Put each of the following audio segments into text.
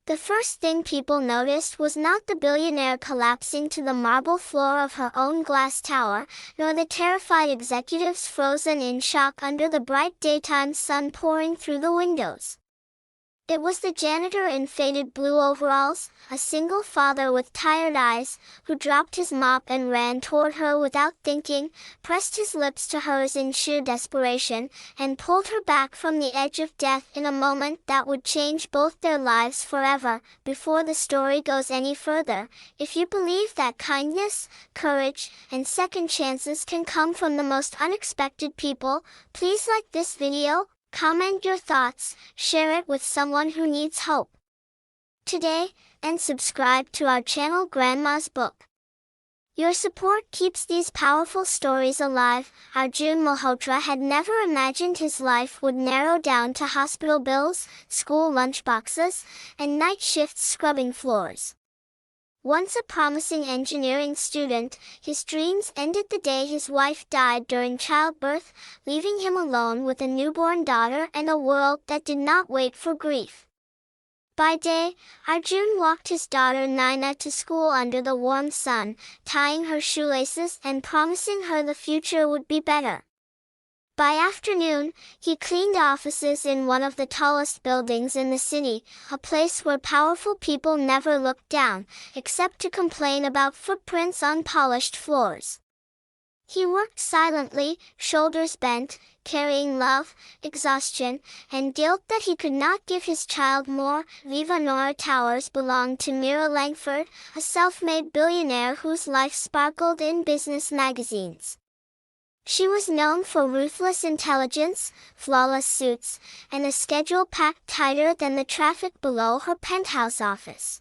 The first thing people noticed was not the billionaire collapsing to the marble floor of her own glass tower, nor the terrified executives frozen in shock under the bright daytime sun pouring through the windows. It was the janitor in faded blue overalls, a single father with tired eyes, who dropped his mop and ran toward her without thinking, pressed his lips to hers in sheer desperation, and pulled her back from the edge of death in a moment that would change both their lives forever. Before the story goes any further, if you believe that kindness, courage, and second chances can come from the most unexpected people, please like this video, comment your thoughts, share it with someone who needs hope today, and subscribe to our channel Grandma's Book. Your support keeps these powerful stories alive. Arjun Malhotra had never imagined his life would narrow down to hospital bills, school lunchboxes, and night shifts scrubbing floors. Once a promising engineering student, his dreams ended the day his wife died during childbirth, leaving him alone with a newborn daughter and a world that did not wait for grief. By day, Arjun walked his daughter Naina to school under the warm sun, tying her shoelaces and promising her the future would be better. By afternoon, he cleaned offices in one of the tallest buildings in the city, a place where powerful people never looked down, except to complain about footprints on polished floors. He worked silently, shoulders bent, carrying love, exhaustion, and guilt that he could not give his child more. Viva Nora Towers belonged to Mira Langford, a self-made billionaire whose life sparkled in business magazines. She was known for ruthless intelligence, flawless suits, and a schedule packed tighter than the traffic below her penthouse office.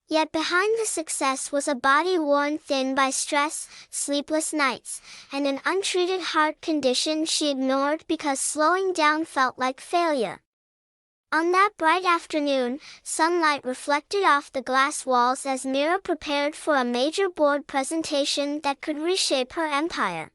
Yet behind the success was a body worn thin by stress, sleepless nights, and an untreated heart condition she ignored because slowing down felt like failure. On that bright afternoon, sunlight reflected off the glass walls as Mira prepared for a major board presentation that could reshape her empire.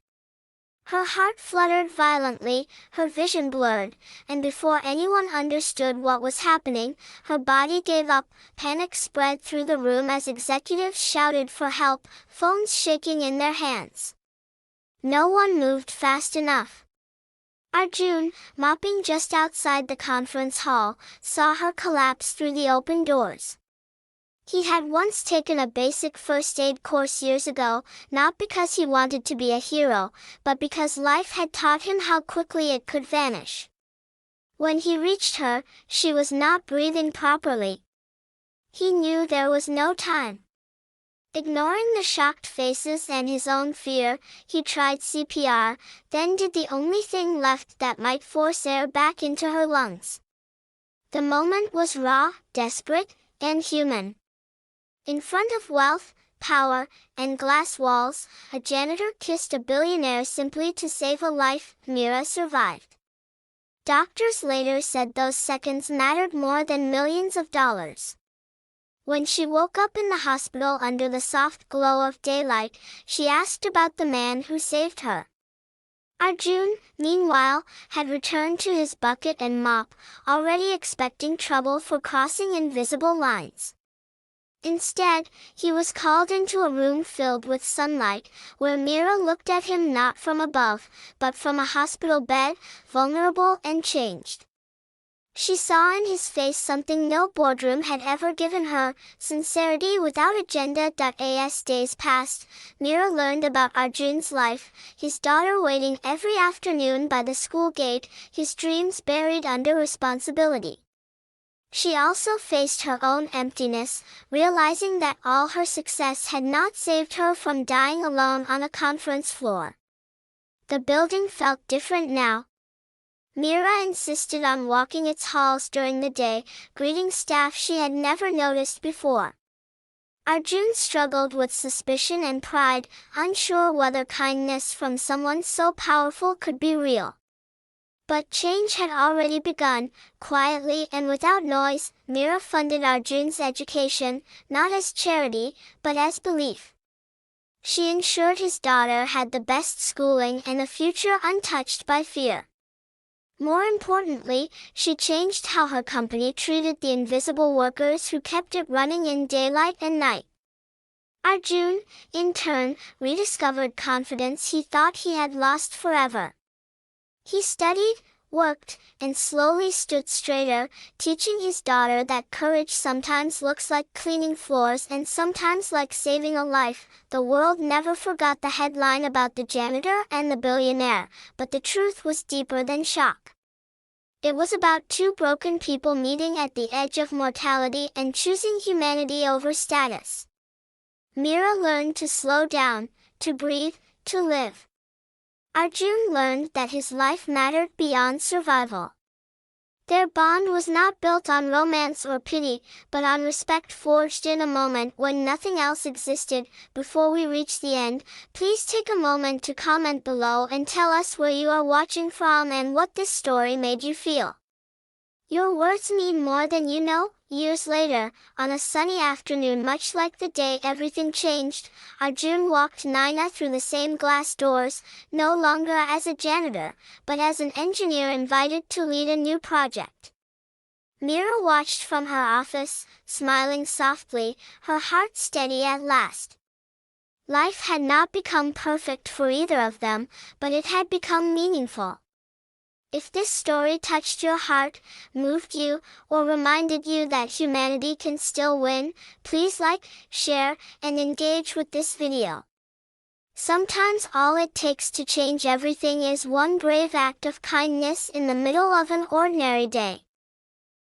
Her heart fluttered violently, her vision blurred, and before anyone understood what was happening, her body gave up. Panic spread through the room as executives shouted for help, phones shaking in their hands. No one moved fast enough. Arjun, mopping just outside the conference hall, saw her collapse through the open doors. He had once taken a basic first aid course years ago, not because he wanted to be a hero, but because life had taught him how quickly it could vanish. When he reached her, she was not breathing properly. He knew there was no time. Ignoring the shocked faces and his own fear, he tried CPR, then did the only thing left that might force air back into her lungs. The moment was raw, desperate, and human. In front of wealth, power, and glass walls, a janitor kissed a billionaire simply to save a life. Mira survived. Doctors later said those seconds mattered more than millions of dollars. When she woke up in the hospital under the soft glow of daylight, she asked about the man who saved her. Arjun, meanwhile, had returned to his bucket and mop, already expecting trouble for crossing invisible lines. Instead, he was called into a room filled with sunlight, where Mira looked at him not from above, but from a hospital bed, vulnerable and changed. She saw in his face something no boardroom had ever given her, sincerity without agenda. As days passed, Mira learned about Arjun's life, his daughter waiting every afternoon by the school gate, his dreams buried under responsibility. She also faced her own emptiness, realizing that all her success had not saved her from dying alone on a conference floor. The building felt different now. Mira insisted on walking its halls during the day, greeting staff she had never noticed before. Arjun struggled with suspicion and pride, unsure whether kindness from someone so powerful could be real. But change had already begun. Quietly and without noise, Mira funded Arjun's education, not as charity, but as belief. She ensured his daughter had the best schooling and a future untouched by fear. More importantly, she changed how her company treated the invisible workers who kept it running in daylight and night. Arjun, in turn, rediscovered confidence he thought he had lost forever. He studied, worked, and slowly stood straighter, teaching his daughter that courage sometimes looks like cleaning floors and sometimes like saving a life. The world never forgot the headline about the janitor and the billionaire, but the truth was deeper than shock. It was about two broken people meeting at the edge of mortality and choosing humanity over status. Mira learned to slow down, to breathe, to live. Arjun learned that his life mattered beyond survival. Their bond was not built on romance or pity, but on respect forged in a moment when nothing else existed. Before we reach the end, please take a moment to comment below and tell us where you are watching from and what this story made you feel. Your words mean more than you know. Years later, on a sunny afternoon much like the day everything changed, Arjun walked Naina through the same glass doors, no longer as a janitor, but as an engineer invited to lead a new project. Mira watched from her office, smiling softly, her heart steady at last. Life had not become perfect for either of them, but it had become meaningful. If this story touched your heart, moved you, or reminded you that humanity can still win, please like, share, and engage with this video. Sometimes all it takes to change everything is one brave act of kindness in the middle of an ordinary day.